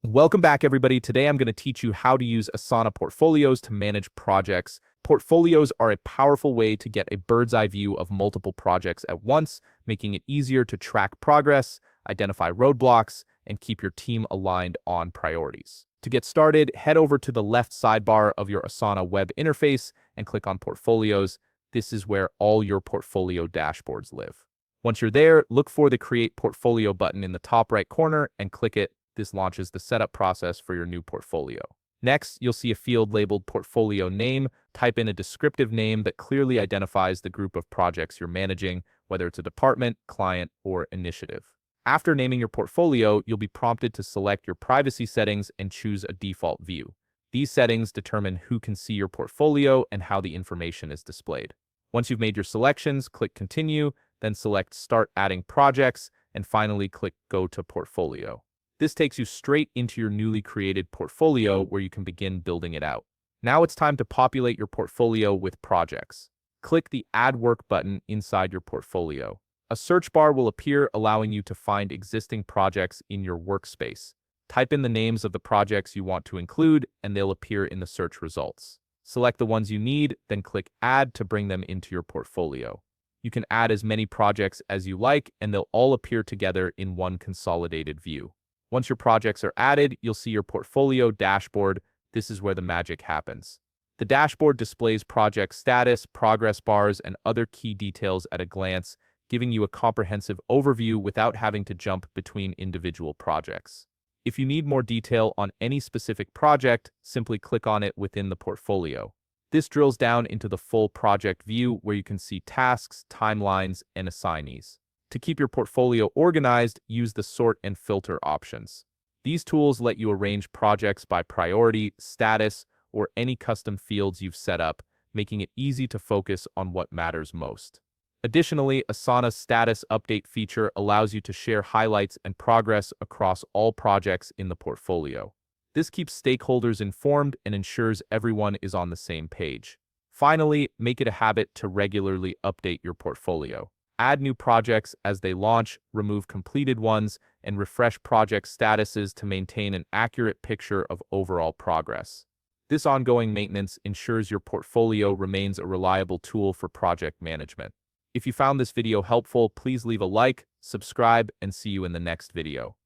Welcome back, everybody. Today I'm going to teach you how to use Asana portfolios to manage projects. Portfolios are a powerful way to get a bird's eye view of multiple projects at once, making it easier to track progress, identify roadblocks, and keep your team aligned on priorities. To get started, head over to the left sidebar of your Asana web interface and click on Portfolios. This is where all your portfolio dashboards live. Once you're there, look for the Create Portfolio button in the top right corner and click it. This launches the setup process for your new portfolio. Next, you'll see a field labeled Portfolio Name. Type in a descriptive name that clearly identifies the group of projects you're managing, whether it's a department, client, or initiative. After naming your portfolio, you'll be prompted to select your privacy settings and choose a default view. These settings determine who can see your portfolio and how the information is displayed. Once you've made your selections, click Continue, then select Start Adding Projects, and finally click Go to Portfolio. This takes you straight into your newly created portfolio where you can begin building it out. Now it's time to populate your portfolio with projects. Click the Add Work button inside your portfolio. A search bar will appear, allowing you to find existing projects in your workspace. Type in the names of the projects you want to include, and they'll appear in the search results. Select the ones you need, then click Add to bring them into your portfolio. You can add as many projects as you like, and they'll all appear together in one consolidated view. Once your projects are added, you'll see your portfolio dashboard. This is where the magic happens. The dashboard displays project status, progress bars, and other key details at a glance, giving you a comprehensive overview without having to jump between individual projects. If you need more detail on any specific project, simply click on it within the portfolio. This drills down into the full project view where you can see tasks, timelines, and assignees. To keep your portfolio organized, use the Sort and Filter options. These tools let you arrange projects by priority, status, or any custom fields you've set up, making it easy to focus on what matters most. Additionally, Asana's Status Update feature allows you to share highlights and progress across all projects in the portfolio. This keeps stakeholders informed and ensures everyone is on the same page. Finally, make it a habit to regularly update your portfolio. Add new projects as they launch, remove completed ones, and refresh project statuses to maintain an accurate picture of overall progress. This ongoing maintenance ensures your portfolio remains a reliable tool for project management. If you found this video helpful, please leave a like, subscribe, and see you in the next video.